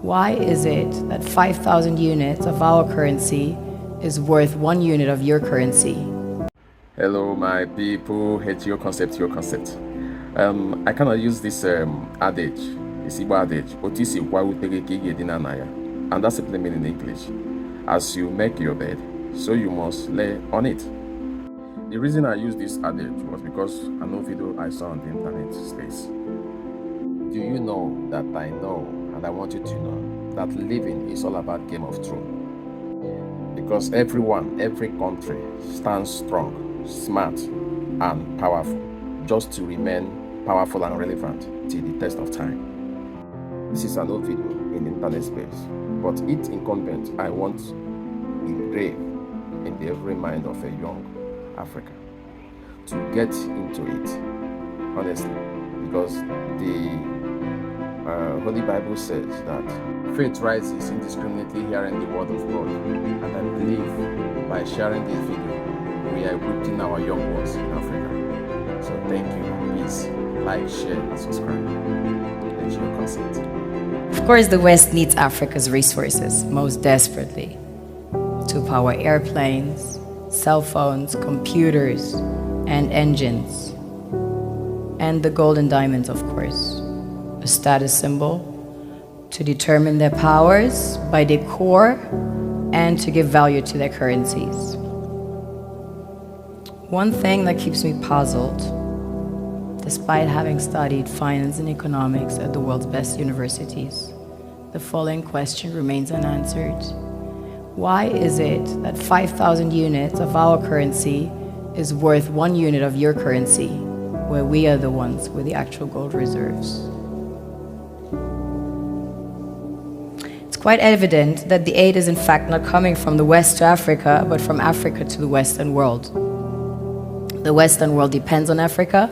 Why is it that 5,000 units of our currency is worth 1 unit of your currency? Hello, my people. It's your concept. I cannot use this adage. It's Igbo adage. Otisi kwa utere ka ị ga-edina na ya. And that's simply meaning in English. As you make your bed, so you must lay on it. The reason I used this adage was because an old video I saw on the internet states, do you know that I know, and I want you to know, that living is all about Game of Thrones? Because everyone, every country stands strong, smart, and powerful, just to remain powerful and relevant till the test of time. This is an old video in the internet space, but it's incumbent I want engraved in the every mind of a young Africa to get into it, honestly, because the Holy Bible says that faith rises indiscriminately hearing the word of God, and I believe by sharing this video, we are equipping our young ones in Africa. So thank you, please like, share, and subscribe. Let your consent. Of course, the West needs Africa's resources most desperately to power airplanes, cell phones, computers, and engines. And the gold and diamonds, of course, a status symbol to determine their powers by their core and to give value to their currencies. One thing that keeps me puzzled, despite having studied finance and economics at the world's best universities, the following question remains unanswered. Why is it that 5,000 units of our currency is worth 1 unit of your currency, where we are the ones with the actual gold reserves? It's quite evident that the aid is in fact not coming from the West to Africa, but from Africa to the Western world. The Western world depends on Africa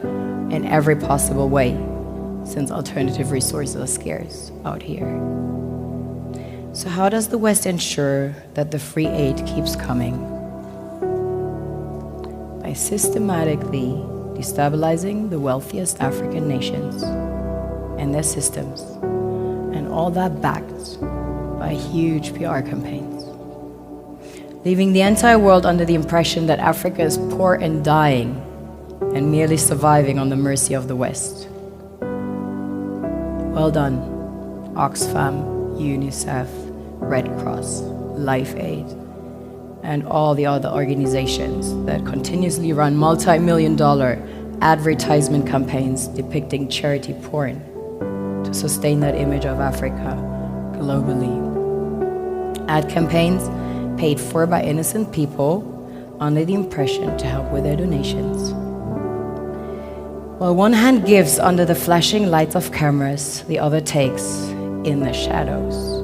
in every possible way, since alternative resources are scarce out here. So how does the West ensure that the free aid keeps coming? By systematically destabilizing the wealthiest African nations and their systems, and all that backed by huge PR campaigns, leaving the entire world under the impression that Africa is poor and dying and merely surviving on the mercy of the West. Well done, Oxfam, UNICEF, Red Cross, Life Aid, and all the other organizations that continuously run multi-million-dollar advertisement campaigns depicting charity porn to sustain that image of Africa globally. Ad campaigns paid for by innocent people under the impression to help with their donations. While one hand gives under the flashing lights of cameras, the other takes in the shadows.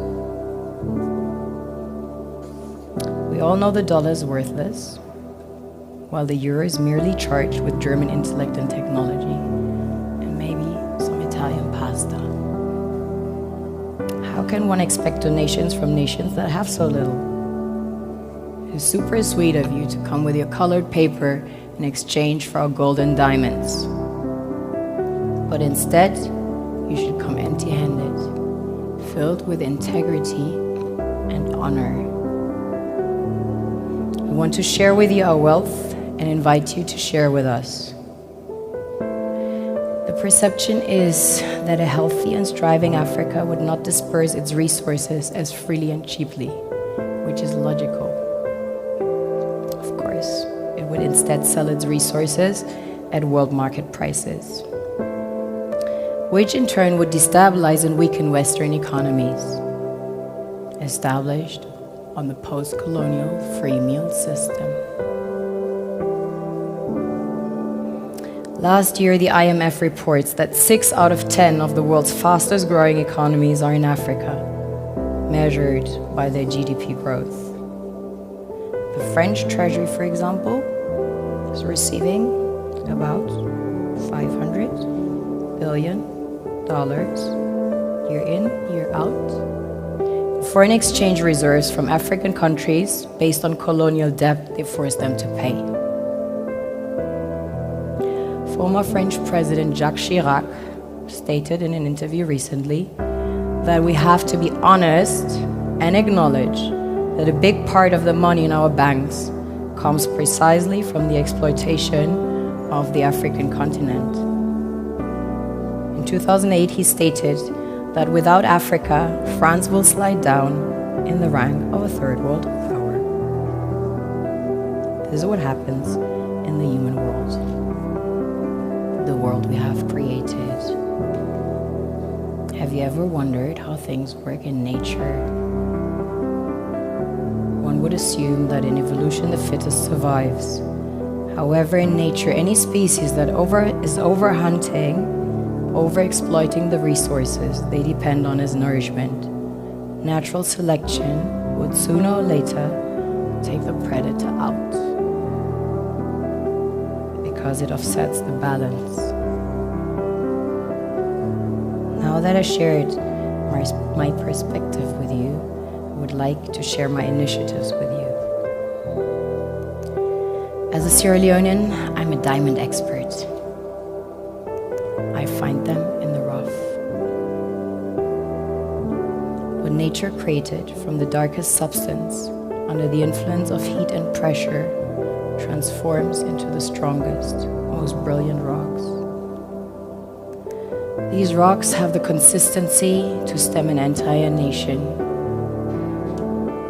We all know the dollar is worthless, while the euro is merely charged with German intellect and technology, and maybe some Italian pasta. How can one expect donations from nations that have so little? It's super sweet of you to come with your colored paper in exchange for our gold and diamonds. But instead, you should come empty-handed, filled with integrity and honor. We want to share with you our wealth and invite you to share with us. The perception is that a healthy and striving Africa would not disperse its resources as freely and cheaply, which is logical. Of course, it would instead sell its resources at world market prices, which in turn would destabilize and weaken Western economies, established on the post-colonial free meal system. Last year, the IMF reports that 6 out of 10 of the world's fastest growing economies are in Africa, measured by their GDP growth. The French Treasury, for example, is receiving about $500 billion year in, year out. Foreign exchange reserves from African countries based on colonial debt they forced them to pay. Former French President Jacques Chirac stated in an interview recently that we have to be honest and acknowledge that a big part of the money in our banks comes precisely from the exploitation of the African continent. In 2008, he stated that without Africa, France will slide down in the rank of a third world power. This is what happens in the human world, the world we have created. Have you ever wondered how things work in nature? One would assume that in evolution the fittest survives. However, in nature, any species that is overhunting, overexploiting the resources they depend on as nourishment, natural selection would sooner or later take the predator out because it offsets the balance. Now that I shared my perspective with you, I would like to share my initiatives with you. As a Sierra Leonean, I'm a diamond expert. I find them in the rough. What nature created from the darkest substance under the influence of heat and pressure transforms into the strongest, most brilliant rocks. These rocks have the consistency to stem an entire nation.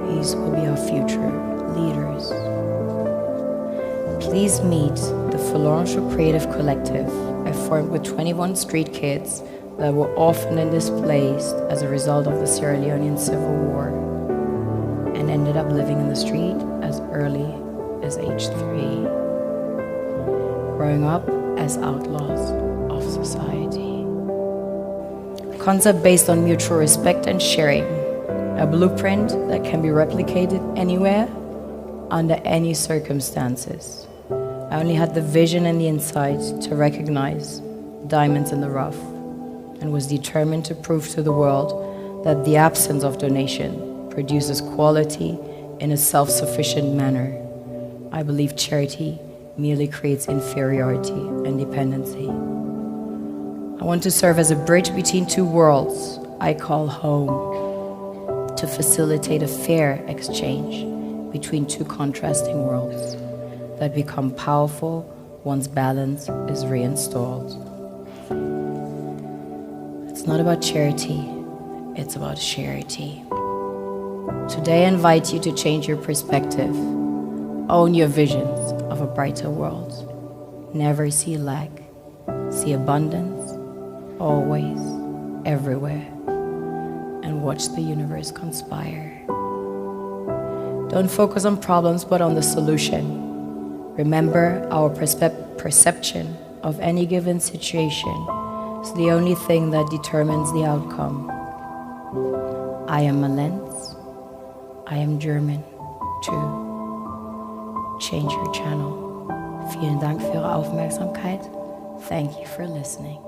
These will be our future leaders. Please meet the Phalange Creative Collective. I formed with 21 street kids that were orphaned and displaced as a result of the Sierra Leonean Civil War and ended up living in the street as early as age 3, growing up as outlaws of society. A concept based on mutual respect and sharing, a blueprint that can be replicated anywhere, under any circumstances. I only had the vision and the insight to recognize diamonds in the rough and was determined to prove to the world that the absence of donation produces quality in a self-sufficient manner. I believe charity merely creates inferiority and dependency. I want to serve as a bridge between two worlds I call home, to facilitate a fair exchange between two contrasting worlds that become powerful once balance is reinstalled. It's not about charity, it's about charity. Today I invite you to change your perspective. Own your visions of a brighter world. Never see lack. See abundance, always, everywhere. And watch the universe conspire. Don't focus on problems, but on the solution. Remember, our perception of any given situation is the only thing that determines the outcome. I am Malens. I am German, too. Change your channel. Vielen Dank für Ihre Aufmerksamkeit. Thank you for listening.